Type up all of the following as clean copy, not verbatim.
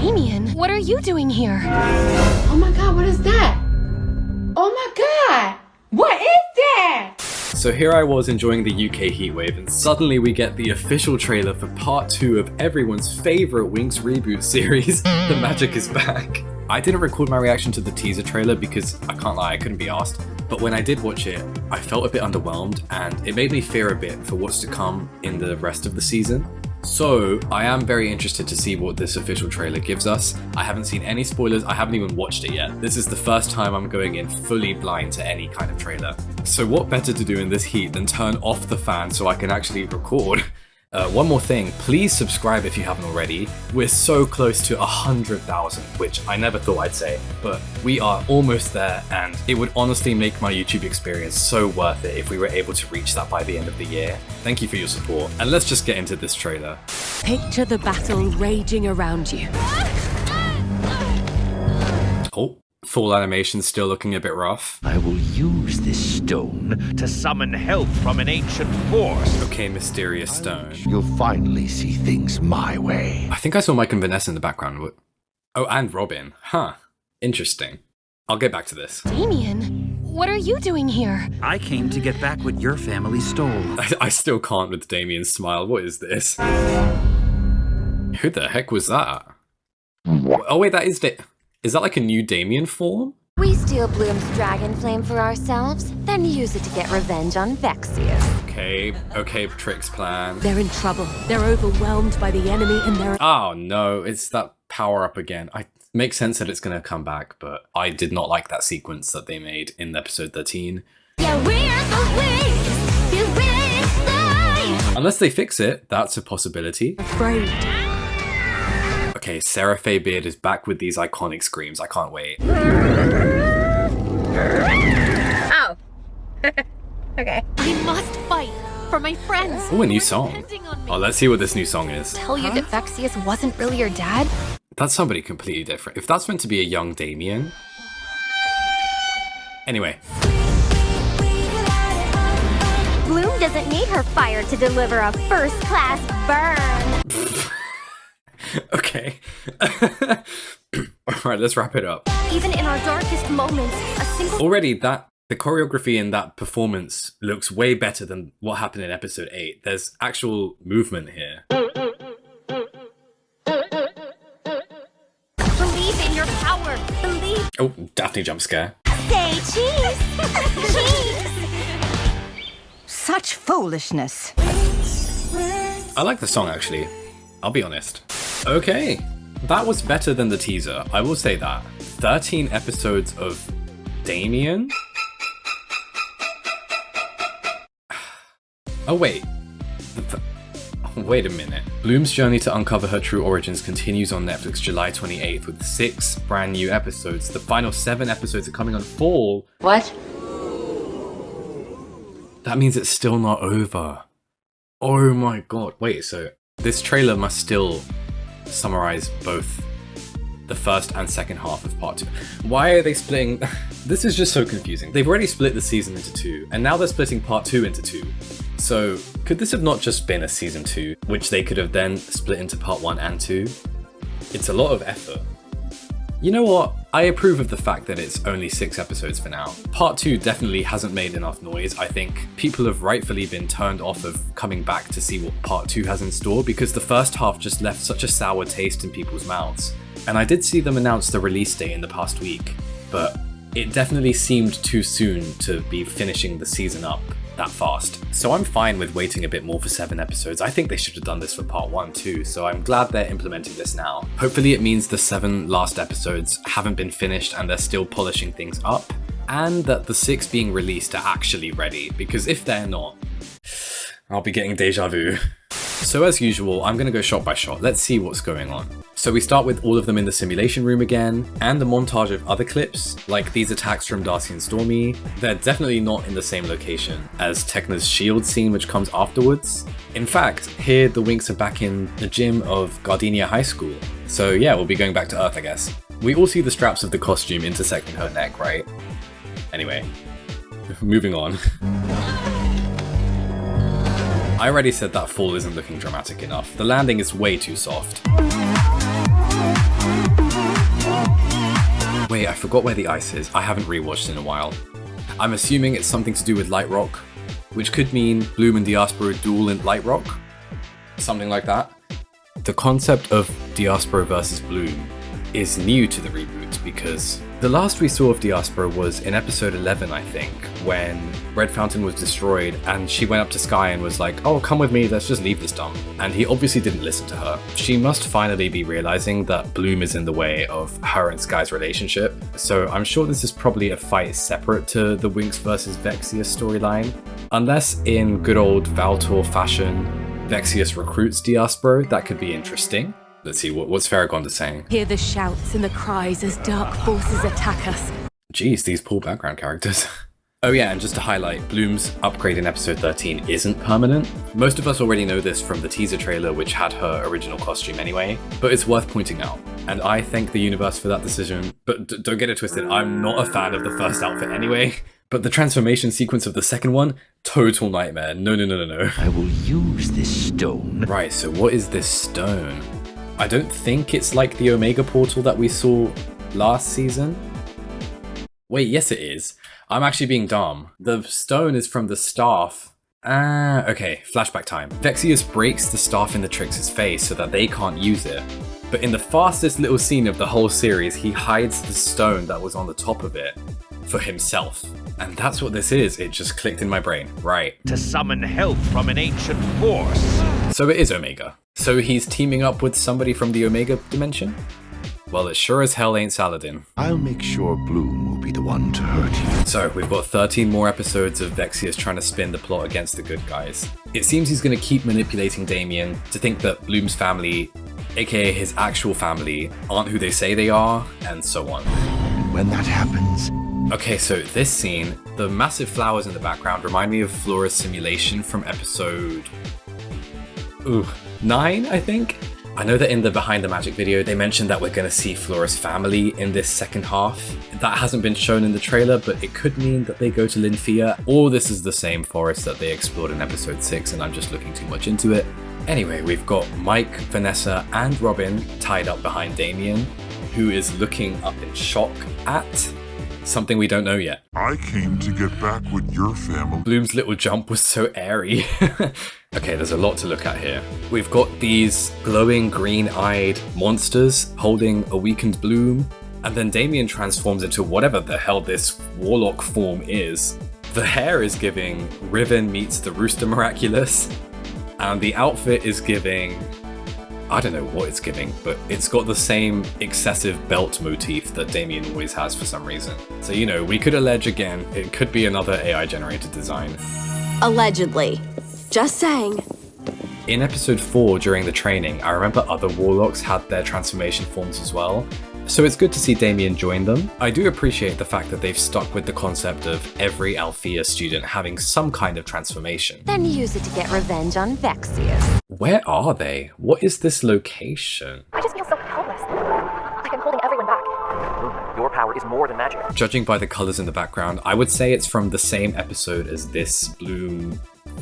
Damien, what are you doing here? Oh my god, what is that? Oh my god! What is that? So here I was enjoying the UK heatwave, and suddenly we get the official trailer for part 2 of everyone's favourite Winx Reboot series, The Magic is Back. I didn't record my reaction to the teaser trailer because, I can't lie, I couldn't be asked. But when I did watch it, I felt a bit underwhelmed, and it made me fear a bit for what's to come in the rest of the season. So I am very interested to see what this official trailer gives us. I haven't seen any spoilers, I haven't even watched it yet. This is the first time I'm going in fully blind to any kind of trailer. So what better to do in this heat than turn off the fan so I can actually record? One more thing, please subscribe if you haven't already. We're so close to 100,000, which I never thought I'd say, but we are almost there, and it would honestly make my YouTube experience so worth it if we were able to reach that by the end of the year. Thank you for your support, and let's just get into this trailer. Picture the battle raging around you. Oh, full animation still looking a bit rough. I will use this stone to summon help from an ancient force. Okay, mysterious stone. You'll finally see things my way. I think I saw Mike and Vanessa in the background. Oh, and Robin. Huh. Interesting. I'll get back to this. Damien, what are you doing here? I came to get back what your family stole. I still can't with Damien's smile. What is this? Who the heck was that? Oh wait, that is Is that like a new Damien form? We steal Bloom's dragon flame for ourselves, then use it to get revenge on Vexius. Okay, Trick's plan. They're in trouble. They're overwhelmed by the enemy and they're... Oh no, it's that power up again. It makes sense that it's gonna come back, but I did not like that sequence that they made in episode 13. Yeah, we're the Winx! You Winx fly! Unless they fix it, that's a possibility. afraid. Okay, Sarah Faye Beard is back with these iconic screams. I can't wait. Oh. Okay. We must fight for my friends. Oh, a new song. Oh, let's see what this new song is. Tell you that Vexius wasn't really your dad? That's somebody completely different. If that's meant to be a young Damien. Anyway. Bloom doesn't need her fire to deliver a first-class burn. Okay. Alright, let's wrap it up. Even in our darkest moments, a single... Already, the choreography in that performance looks way better than what happened in episode 8. There's actual movement here. Believe in your power. Believe... Oh, Daphne jump scare. Say cheese. Cheese. Such foolishness. I like the song, actually. I'll be honest. Okay, that was better than the teaser. I will say that. 13 episodes of Damien? Oh wait. Wait a minute. Bloom's journey to uncover her true origins continues on Netflix July 28th with 6 brand new episodes. The final 7 episodes are coming on fall. What? That means it's still not over. Oh my god. Wait, so this trailer must still summarize both the first and second half of part 2. Why are they splitting? This is just so confusing. They've already split the season into 2, and now they're splitting part 2 into 2. So could this have not just been a season 2, which they could have then split into part 1 and 2? It's a lot of effort. You know what? I approve of the fact that it's only 6 episodes for now. Part 2 definitely hasn't made enough noise. I think people have rightfully been turned off of coming back to see what part 2 has in store because the first half just left such a sour taste in people's mouths. And I did see them announce the release date in the past week, but it definitely seemed too soon to be finishing the season up that fast. So I'm fine with waiting a bit more for 7 episodes. I think they should have done this for part 1 too, so I'm glad they're implementing this now. Hopefully it means the 7 last episodes haven't been finished and they're still polishing things up, and that the 6 being released are actually ready, because if they're not, I'll be getting deja vu. So as usual, I'm gonna go shot by shot. Let's see what's going on. So we start with all of them in the simulation room again, and a montage of other clips, like these attacks from Darcy and Stormy. They're definitely not in the same location as Tekna's shield scene, which comes afterwards. In fact, here the Winx are back in the gym of Gardenia High School. So yeah, we'll be going back to Earth, I guess. We all see the straps of the costume intersecting her neck, right? Anyway, moving on. I already said that fall isn't looking dramatic enough. The landing is way too soft. wait, I forgot where the ice is. I haven't rewatched in a while. I'm assuming it's something to do with Light Rock, which could mean Bloom and Diaspora duel in Light Rock. Something like that. The concept of Diaspora versus Bloom is new to the reboot because the last we saw of Diaspora was in episode 11, I think, when Red Fountain was destroyed and she went up to Sky and was like, oh, come with me, let's just leave this dump. And he obviously didn't listen to her. She must finally be realizing that Bloom is in the way of her and Sky's relationship. So I'm sure this is probably a fight separate to the Winx versus Vexius storyline. Unless in good old Valtor fashion, Vexius recruits Diaspora, that could be interesting. Let's see, what's Farragonda saying? Hear the shouts and the cries as dark forces attack us. Jeez, these poor background characters. Oh yeah, and just to highlight, Bloom's upgrade in episode 13 isn't permanent. Most of us already know this from the teaser trailer, which had her original costume anyway, but it's worth pointing out. And I thank the universe for that decision, but don't get it twisted, I'm not a fan of the first outfit anyway. But the transformation sequence of the second one, total nightmare. No. I will use this stone. Right, so what is this stone? I don't think it's like the Omega portal that we saw last season. Wait, yes it is. I'm actually being dumb. The stone is from the staff. Okay, flashback time. Vexius breaks the staff in the Trix's face so that they can't use it. But in the fastest little scene of the whole series, he hides the stone that was on the top of it for himself. And that's what this is. It just clicked in my brain. Right. To summon help from an ancient force. So it is Omega. So he's teaming up with somebody from the Omega dimension? Well, it sure as hell ain't Saladin. I'll make sure Bloom will be the one to hurt you. So we've got 13 more episodes of Vexius trying to spin the plot against the good guys. It seems he's going to keep manipulating Damien to think that Bloom's family, aka his actual family, aren't who they say they are, and so on. And when that happens... Okay, so this scene, the massive flowers in the background remind me of Flora's simulation from episode... 9, I think? I know that in the Behind the Magic video, they mentioned that we're going to see Flora's family in this second half. That hasn't been shown in the trailer, but it could mean that they go to Linfia, or this is the same forest that they explored in episode 6 and I'm just looking too much into it. Anyway, we've got Mike, Vanessa, and Robin tied up behind Damien, who is looking up in shock at something we don't know yet. I came to get back with your family. Bloom's little jump was so airy. Okay, there's a lot to look at here. We've got these glowing green-eyed monsters holding a weakened Bloom, and then Damien transforms into whatever the hell this warlock form is. The hair is giving Riven meets the Rooster Miraculous, and the outfit is giving... I don't know what it's giving, but it's got the same excessive belt motif that Damien always has for some reason. So, you know, we could allege again, it could be another AI-generated design. Allegedly. Just saying. In episode 4, during the training, I remember other warlocks had their transformation forms as well, so it's good to see Damien join them. I do appreciate the fact that they've stuck with the concept of every Althea student having some kind of transformation. Then use it to get revenge on Vexius. Where are they? What is this location? I just feel so helpless. Like I'm holding everyone back. Your power is more than magic. Judging by the colors in the background, I would say it's from the same episode as this Bloom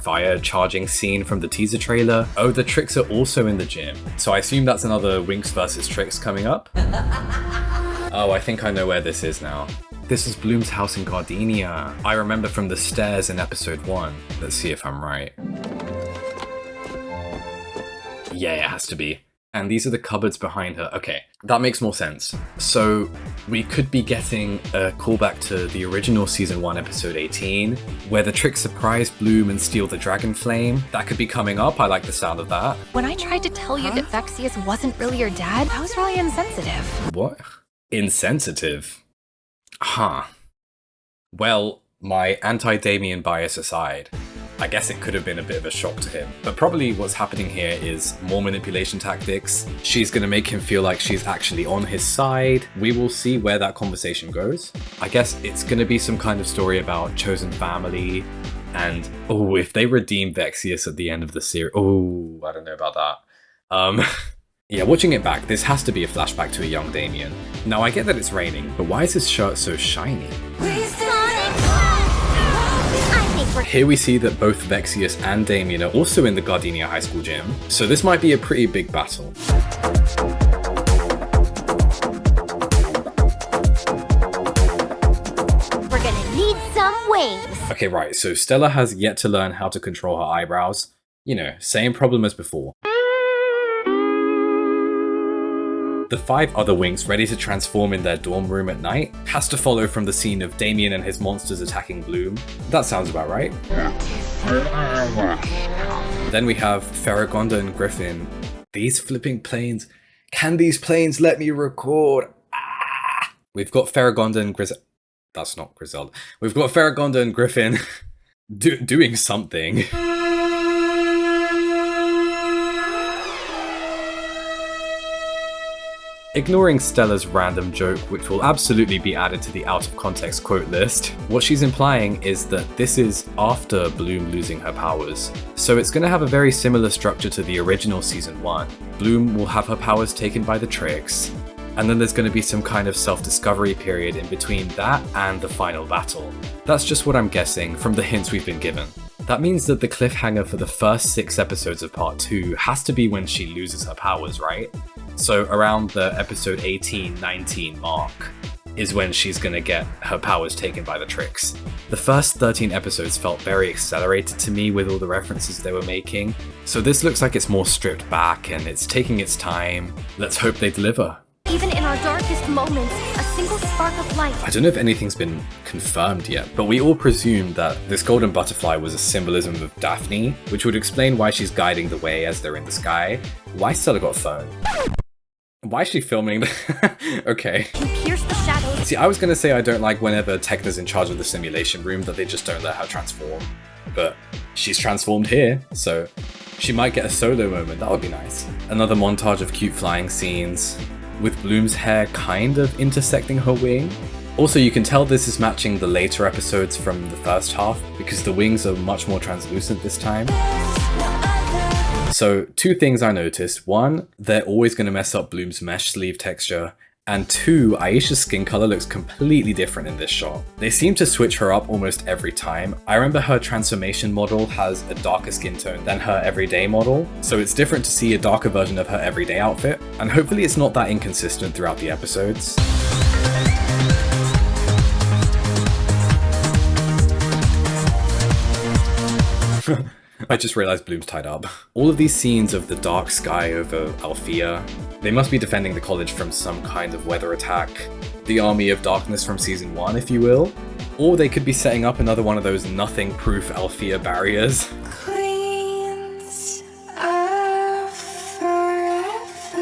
fire charging scene from the teaser trailer. Oh, the Tricks are also in the gym. So I assume that's another Winx versus Tricks coming up. Oh, I think I know where this is now. This is Bloom's house in Gardenia. I remember from the stairs in episode 1. Let's see if I'm right. Yeah, it has to be. And these are the cupboards behind her. Okay, that makes more sense. So we could be getting a callback to the original season 1 episode 18, where the Tricks surprise Bloom and steal the dragon flame. That could be coming up. I like the sound of that. When I tried to tell you that Vexius wasn't really your dad, I was really insensitive. What? Insensitive? Huh. Well, my anti-Damien bias aside, I guess it could have been a bit of a shock to him. But probably what's happening here is more manipulation tactics. She's going to make him feel like she's actually on his side. We will see where that conversation goes. I guess it's going to be some kind of story about chosen family. And, oh, if they redeem Vexius at the end of the series... Oh, I don't know about that. Yeah, watching it back, this has to be a flashback to a young Damien. Now, I get that it's raining, but why is his shirt so shiny? Here we see that both Vexius and Damien are also in the Gardenia High School gym, so this might be a pretty big battle. wings. Okay, right, so Stella has yet to learn how to control her eyebrows. You know, same problem as before. The 5 other Winx ready to transform in their dorm room at night has to follow from the scene of Damien and his monsters attacking Bloom. That sounds about right. Then we have Ferragonda and Griffin. These flipping planes. Can these planes let me record? Ah! We've got Ferragonda and That's not Griselda. We've got Ferragonda and Griffin doing something. Ignoring Stella's random joke, which will absolutely be added to the out-of-context quote list, what she's implying is that this is after Bloom losing her powers. So it's going to have a very similar structure to the original Season 1. Bloom will have her powers taken by the Tricks, and then there's going to be some kind of self-discovery period in between that and the final battle. That's just what I'm guessing from the hints we've been given. That means that the cliffhanger for the first 6 episodes of Part 2 has to be when she loses her powers, right? So around the episode 18-19 mark is when she's gonna get her powers taken by the Tricks. The first 13 episodes felt very accelerated to me with all the references they were making, so this looks like it's more stripped back and it's taking its time. Let's hope they deliver. Even in our darkest moments, a single spark of light. I don't know if anything's been confirmed yet, but we all presume that this golden butterfly was a symbolism of Daphne, which would explain why she's guiding the way as they're in the sky. Why Stella got a phone? Why is she filming? Okay. Can pierce the shadows. See, I was gonna say I don't like whenever Tekna's in charge of the simulation room that they just don't let her transform. But she's transformed here, so she might get a solo moment. That would be nice. Another montage of cute flying scenes, with Bloom's hair kind of intersecting her wing. Also, you can tell this is matching the later episodes from the first half, because the wings are much more translucent this time. So, 2 things I noticed. 1, they're always going to mess up Bloom's mesh sleeve texture. And 2, Aisha's skin color looks completely different in this shot. They seem to switch her up almost every time. I remember her transformation model has a darker skin tone than her everyday model, so it's different to see a darker version of her everyday outfit, and hopefully it's not that inconsistent throughout the episodes. I just realized Bloom's tied up. All of these scenes of the dark sky over Althea, they must be defending the college from some kind of weather attack. The Army of Darkness from Season 1, if you will. Or they could be setting up another one of those nothing-proof Althea barriers. Queens of forever.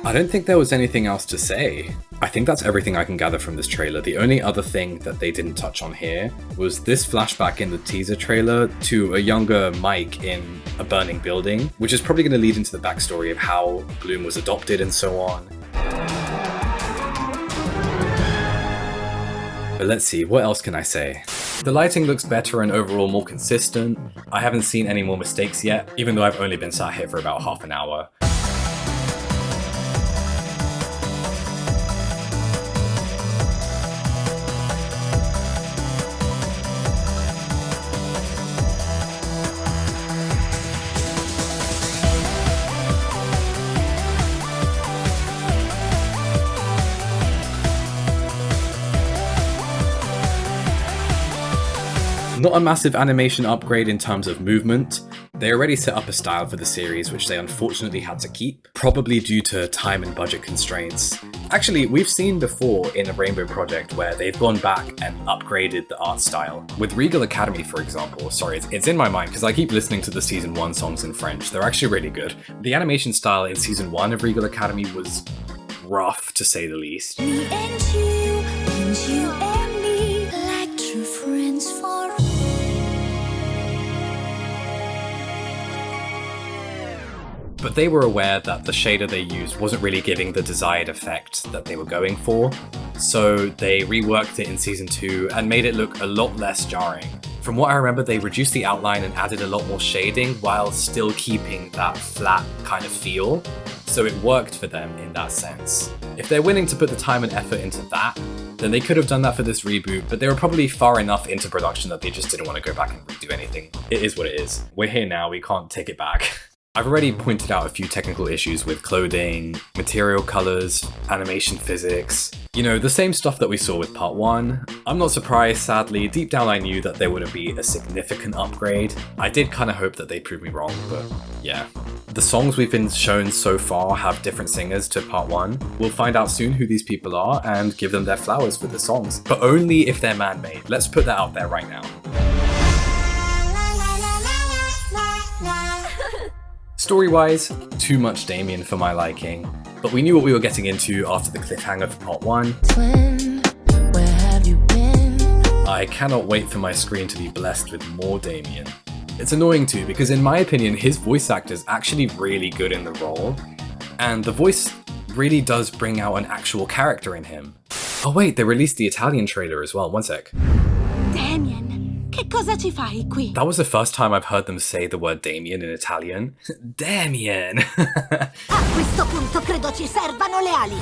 I don't think there was anything else to say. I think that's everything I can gather from this trailer. The only other thing that they didn't touch on here was this flashback in the teaser trailer to a younger Mike in a burning building, which is probably going to lead into the backstory of how Bloom was adopted and so on. But let's see, what else can I say? The lighting looks better and overall more consistent. I haven't seen any more mistakes yet, even though I've only been sat here for about half an hour. Not a massive animation upgrade in terms of movement. They already set up a style for the series which they unfortunately had to keep, probably due to time and budget constraints. Actually, we've seen before in a Rainbow project where they've gone back and upgraded the art style. With Regal Academy, for example, sorry, it's in my mind because I keep listening to the Season 1 songs in French. They're actually really good. The animation style in Season 1 of Regal Academy was rough, to say the least. Me and you and me, like true friends for. But they were aware that the shader they used wasn't really giving the desired effect that they were going for, so they reworked it in Season 2 and made it look a lot less jarring. From what I remember, they reduced the outline and added a lot more shading while still keeping that flat kind of feel, so it worked for them in that sense. If they're willing to put the time and effort into that, then they could have done that for this reboot, but they were probably far enough into production that they just didn't want to go back and redo anything. It is what it is. We're here now, we can't take it back. I've already pointed out a few technical issues with clothing, material colors, animation physics, you know, the same stuff that we saw with part 1. I'm not surprised, sadly. Deep down I knew that there wouldn't be a significant upgrade. I did kind of hope that they'd prove me wrong, but yeah. The songs we've been shown so far have different singers to part 1. We'll find out soon who these people are and give them their flowers for the songs, but only if they're man-made. Let's put that out there right now. Story-wise, too much Damien for my liking, but we knew what we were getting into after the cliffhanger for part 1. Twin, where have you been? I cannot wait for my screen to be blessed with more Damien. It's annoying too, because in my opinion, his voice actor is actually really good in the role, and the voice really does bring out an actual character in him. Oh wait, they released the Italian trailer as well, one sec. Damien, che cosa ci fai qui? That was the first time I've heard them say the word Damien in Italian. Damien! A questo punto credo ci servano le ali.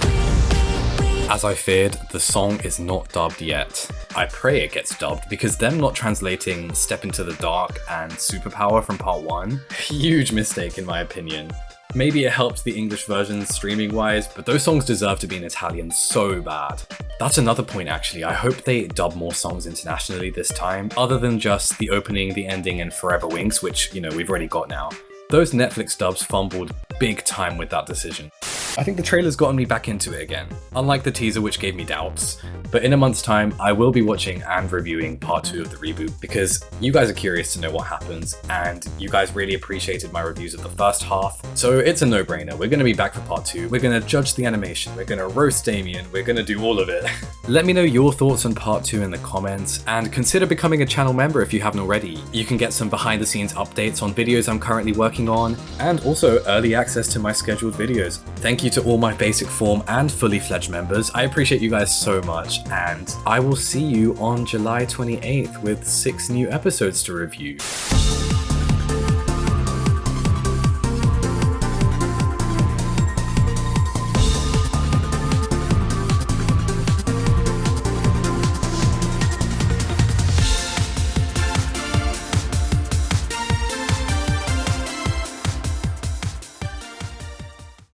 As I feared, the song is not dubbed yet. I pray it gets dubbed, because them not translating Step Into the Dark and Superpower from part 1, huge mistake in my opinion. Maybe it helped the English versions streaming wise, but those songs deserve to be in Italian so bad. That's another point actually. I hope they dub more songs internationally this time, other than just the opening, the ending, and Forever Winx, which, you know, we've already got now. Those Netflix dubs fumbled big time with that decision. I think the trailer's gotten me back into it again, unlike the teaser which gave me doubts. But in a month's time, I will be watching and reviewing part 2 of the reboot because you guys are curious to know what happens and you guys really appreciated my reviews of the first half. So it's a no-brainer. We're going to be back for part 2. We're going to judge the animation. We're going to roast Damien. We're going to do all of it. Let me know your thoughts on part 2 in the comments and consider becoming a channel member if you haven't already. You can get some behind the scenes updates on videos I'm currently working on and also early access to my scheduled videos. Thank you to all my basic form and fully fledged members. I appreciate you guys so much and I will see you on July 28th with 6 new episodes to review.